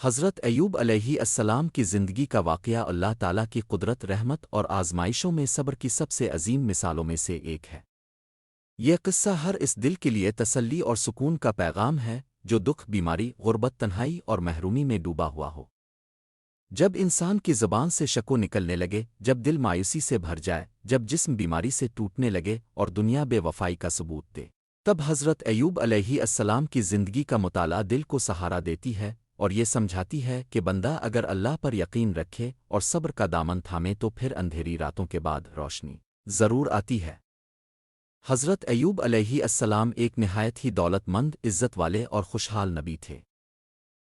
حضرت ایوب علیہ السلام کی زندگی کا واقعہ اللہ تعالیٰ کی قدرت، رحمت اور آزمائشوں میں صبر کی سب سے عظیم مثالوں میں سے ایک ہے۔ یہ قصہ ہر اس دل کے لیے تسلی اور سکون کا پیغام ہے جو دکھ، بیماری، غربت، تنہائی اور محرومی میں ڈوبا ہوا ہو۔ جب انسان کی زبان سے شکو نکلنے لگے، جب دل مایوسی سے بھر جائے، جب جسم بیماری سے ٹوٹنے لگے اور دنیا بے وفائی کا ثبوت دے، تب حضرت ایوب علیہ السلام کی زندگی کا مطالعہ دل کو سہارا دیتی ہے اور یہ سمجھاتی ہے کہ بندہ اگر اللہ پر یقین رکھے اور صبر کا دامن تھامے تو پھر اندھیری راتوں کے بعد روشنی ضرور آتی ہے۔ حضرت ایوب علیہ السلام ایک نہایت ہی دولت مند، عزت والے اور خوشحال نبی تھے۔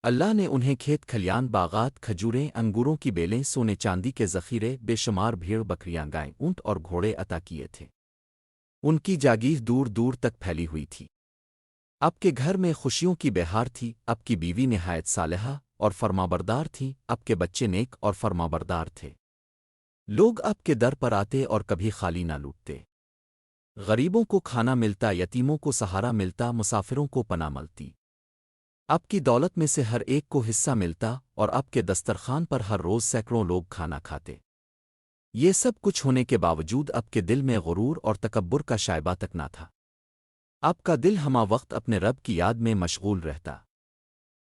اللہ نے انہیں کھیت کھلیان، باغات، کھجوریں، انگوروں کی بیلیں، سونے چاندی کے ذخیرے، بے شمار بھیڑ بکریاں، گائیں، اونٹ اور گھوڑے عطا کیے تھے۔ ان کی جاگیر دور دور تک پھیلی ہوئی تھی۔ اب کے گھر میں خوشیوں کی بہار تھی، اب کی بیوی نہایت صالحہ اور فرمانبردار تھی، اب کے بچے نیک اور فرمانبردار تھے۔ لوگ اب کے در پر آتے اور کبھی خالی نہ لوٹتے۔ غریبوں کو کھانا ملتا، یتیموں کو سہارا ملتا، مسافروں کو پناہ ملتی۔ اب کی دولت میں سے ہر ایک کو حصہ ملتا اور اب کے دسترخوان پر ہر روز سینکڑوں لوگ کھانا کھاتے۔ یہ سب کچھ ہونے کے باوجود اب کے دل میں غرور اور تکبر کا شائبہ تک نہ تھا۔ اب کا دل ہما وقت اپنے رب کی یاد میں مشغول رہتا۔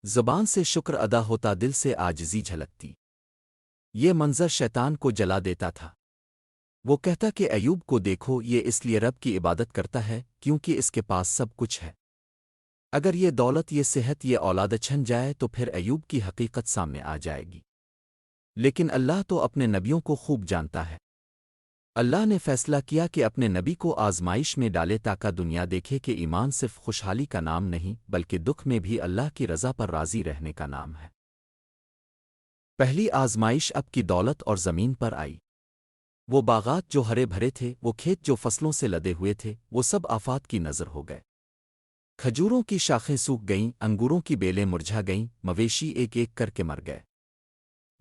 زبان سے شکر ادا ہوتا، دل سے عاجزی جھلکتی۔ یہ منظر شیطان کو جلا دیتا تھا۔ وہ کہتا کہ ایوب کو دیکھو، یہ اس لیے رب کی عبادت کرتا ہے کیونکہ اس کے پاس سب کچھ ہے۔ اگر یہ دولت، یہ صحت، یہ اولاد چھن جائے تو پھر ایوب کی حقیقت سامنے آ جائے گی۔ لیکن اللہ تو اپنے نبیوں کو خوب جانتا ہے۔ اللہ نے فیصلہ کیا کہ اپنے نبی کو آزمائش میں ڈالے تاکہ دنیا دیکھے کہ ایمان صرف خوشحالی کا نام نہیں بلکہ دکھ میں بھی اللہ کی رضا پر راضی رہنے کا نام ہے۔ پہلی آزمائش اب کی دولت اور زمین پر آئی۔ وہ باغات جو ہرے بھرے تھے، وہ کھیت جو فصلوں سے لدے ہوئے تھے، وہ سب آفات کی نظر ہو گئے۔ کھجوروں کی شاخیں سوکھ گئیں، انگوروں کی بیلیں مرجھا گئیں، مویشی ایک ایک کر کے مر گئے۔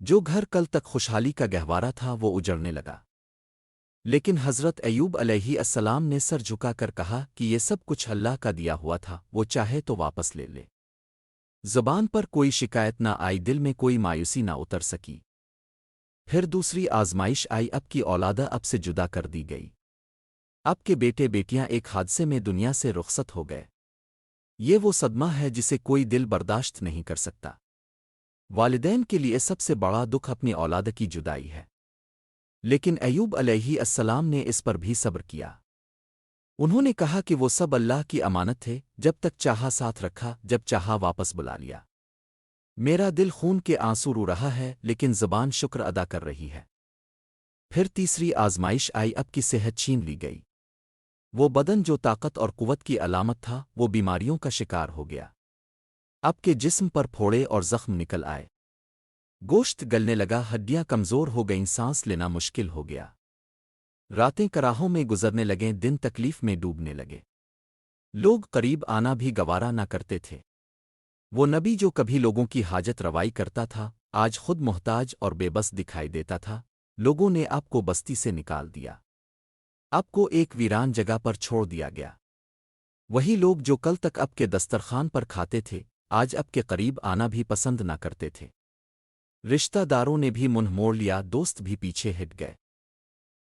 جو گھر کل تک خوشحالی کا گہوارہ تھا وہ اجڑنے لگا۔ لیکن حضرت ایوب علیہ السلام نے سر جھکا کر کہا کہ یہ سب کچھ اللہ کا دیا ہوا تھا، وہ چاہے تو واپس لے لے۔ زبان پر کوئی شکایت نہ آئی، دل میں کوئی مایوسی نہ اتر سکی۔ پھر دوسری آزمائش آئی، اب کی اولادہ اب سے جدا کر دی گئی۔ اب کے بیٹے بیٹیاں ایک حادثے میں دنیا سے رخصت ہو گئے۔ یہ وہ صدمہ ہے جسے کوئی دل برداشت نہیں کر سکتا۔ والدین کے لیے سب سے بڑا دکھ اپنی اولاد کی جدائی ہے۔ لیکن ایوب علیہ السلام نے اس پر بھی صبر کیا۔ انہوں نے کہا کہ وہ سب اللہ کی امانت تھے، جب تک چاہا ساتھ رکھا، جب چاہا واپس بلا لیا۔ میرا دل خون کے آنسو رو رہا ہے لیکن زبان شکر ادا کر رہی ہے۔ پھر تیسری آزمائش آئی، اب کی صحت چھین لی گئی۔ وہ بدن جو طاقت اور قوت کی علامت تھا وہ بیماریوں کا شکار ہو گیا۔ اب کے جسم پر پھوڑے اور زخم نکل آئے۔ گوشت گلنے لگا، ہڈیاں کمزور ہو گئیں، سانس لینا مشکل ہو گیا۔ راتیں کراہوں میں گزرنے لگیں، دن تکلیف میں ڈوبنے لگے۔ لوگ قریب آنا بھی گوارا نہ کرتے تھے۔ وہ نبی جو کبھی لوگوں کی حاجت روائی کرتا تھا، آج خود محتاج اور بے بس دکھائی دیتا تھا۔ لوگوں نے آپ کو بستی سے نکال دیا۔ آپ کو ایک ویران جگہ پر چھوڑ دیا گیا۔ وہی لوگ جو کل تک آپ کے دسترخوان پر کھاتے تھے، آج آپ کے قریب آنا بھی پسند نہ کرتے تھے۔ رشتہ داروں نے بھی منہ موڑ لیا، دوست بھی پیچھے ہٹ گئے۔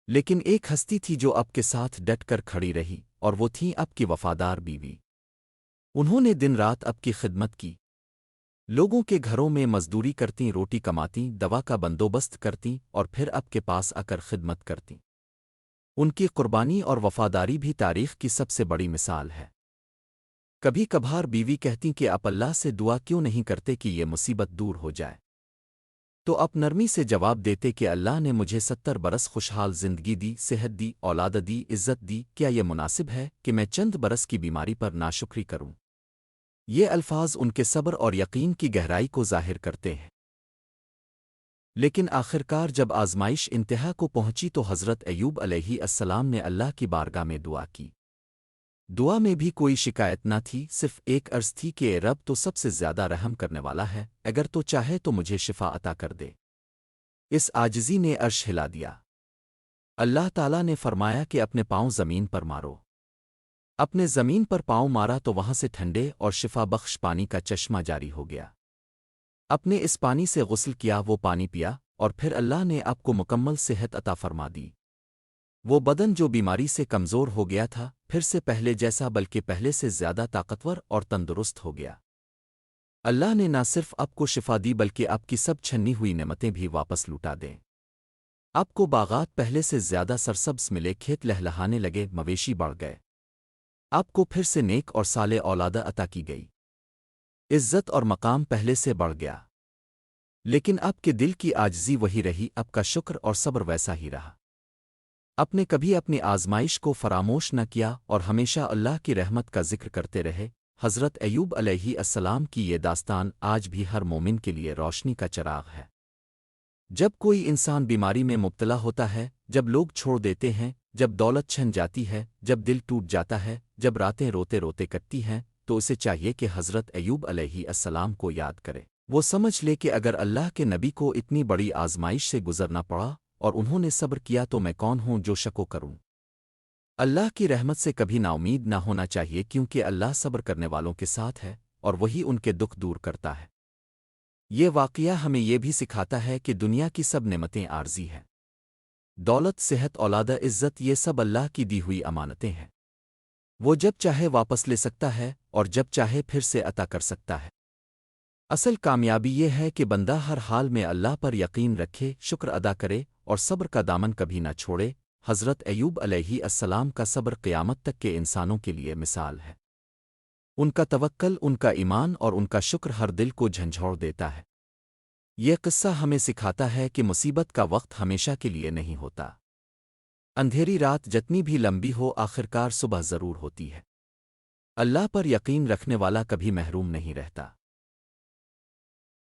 لیکن ایک ہستی تھی جو آپ کے ساتھ ڈٹ کر کھڑی رہی، اور وہ تھیں آپ کی وفادار بیوی۔ انہوں نے دن رات آپ کی خدمت کی۔ لوگوں کے گھروں میں مزدوری کرتیں، روٹی کماتیں، دوا کا بندوبست کرتیں اور پھر آپ کے پاس آ کر خدمت کرتیں۔ ان کی قربانی اور وفاداری بھی تاریخ کی سب سے بڑی مثال ہے۔ کبھی کبھار بیوی کہتی کہ آپ اللہ سے دعا کیوں نہیں کرتے کہ یہ مصیبت دور ہو جائے؟ تو آپ نرمی سے جواب دیتے کہ اللہ نے مجھے 70 برس خوشحال زندگی دی، صحت دی، اولاد دی، عزت دی، کیا یہ مناسب ہے کہ میں چند برس کی بیماری پر ناشکری کروں؟ یہ الفاظ ان کے صبر اور یقین کی گہرائی کو ظاہر کرتے ہیں۔ لیکن آخرکار جب آزمائش انتہا کو پہنچی تو حضرت ایوب علیہ السلام نے اللہ کی بارگاہ میں دعا کی۔ دعا میں بھی کوئی شکایت نہ تھی، صرف ایک عرض تھی کہ اے رب تو سب سے زیادہ رحم کرنے والا ہے، اگر تو چاہے تو مجھے شفا عطا کر دے۔ اس عاجزی نے عرش ہلا دیا۔ اللہ تعالیٰ نے فرمایا کہ اپنے پاؤں زمین پر مارو۔ اپنے زمین پر پاؤں مارا تو وہاں سے ٹھنڈے اور شفا بخش پانی کا چشمہ جاری ہو گیا۔ اپنے اس پانی سے غسل کیا، وہ پانی پیا، اور پھر اللہ نے آپ کو مکمل صحت عطا فرما دی۔ وہ بدن جو بیماری سے کمزور ہو گیا تھا، پھر سے پہلے جیسا بلکہ پہلے سے زیادہ طاقتور اور تندرست ہو گیا۔ اللہ نے نہ صرف آپ کو شفا دی بلکہ آپ کی سب چھنی ہوئی نعمتیں بھی واپس لوٹا دیں۔ آپ کو باغات پہلے سے زیادہ سرسبز ملے، کھیت لہلہانے لگے، مویشی بڑھ گئے۔ آپ کو پھر سے نیک اور صالح اولادہ عطا کی گئی۔ عزت اور مقام پہلے سے بڑھ گیا، لیکن آپ کے دل کی عاجزی وہی رہی، آپ کا شکر اور صبر ویسا ہی رہا۔ آپ نے کبھی اپنی آزمائش کو فراموش نہ کیا اور ہمیشہ اللہ کی رحمت کا ذکر کرتے رہے۔ حضرت ایوب علیہ السلام کی یہ داستان آج بھی ہر مومن کے لیے روشنی کا چراغ ہے۔ جب کوئی انسان بیماری میں مبتلا ہوتا ہے، جب لوگ چھوڑ دیتے ہیں، جب دولت چھن جاتی ہے، جب دل ٹوٹ جاتا ہے، جب راتیں روتے روتے کٹتی ہیں، تو اسے چاہیے کہ حضرت ایوب علیہ السلام کو یاد کرے۔ وہ سمجھ لے کہ اگر اللہ کے نبی کو اتنی بڑی آزمائش سے گزرنا پڑا اور انہوں نے صبر کیا تو میں کون ہوں جو شکو کروں۔ اللہ کی رحمت سے کبھی نا امید نہ ہونا چاہیے، کیونکہ اللہ صبر کرنے والوں کے ساتھ ہے اور وہی ان کے دکھ دور کرتا ہے۔ یہ واقعہ ہمیں یہ بھی سکھاتا ہے کہ دنیا کی سب نعمتیں عارضی ہیں۔ دولت، صحت، اولادہ، عزت، یہ سب اللہ کی دی ہوئی امانتیں ہیں۔ وہ جب چاہے واپس لے سکتا ہے اور جب چاہے پھر سے عطا کر سکتا ہے۔ اصل کامیابی یہ ہے کہ بندہ ہر حال میں اللہ پر یقین رکھے، شکر ادا کرے اور صبر کا دامن کبھی نہ چھوڑے۔ حضرت ایوب علیہ السلام کا صبر قیامت تک کے انسانوں کے لیے مثال ہے۔ ان کا توکل، ان کا ایمان اور ان کا شکر ہر دل کو جھنجھوڑ دیتا ہے۔ یہ قصہ ہمیں سکھاتا ہے کہ مصیبت کا وقت ہمیشہ کے لیے نہیں ہوتا۔ اندھیری رات جتنی بھی لمبی ہو، آخرکار صبح ضرور ہوتی ہے۔ اللہ پر یقین رکھنے والا کبھی محروم نہیں رہتا۔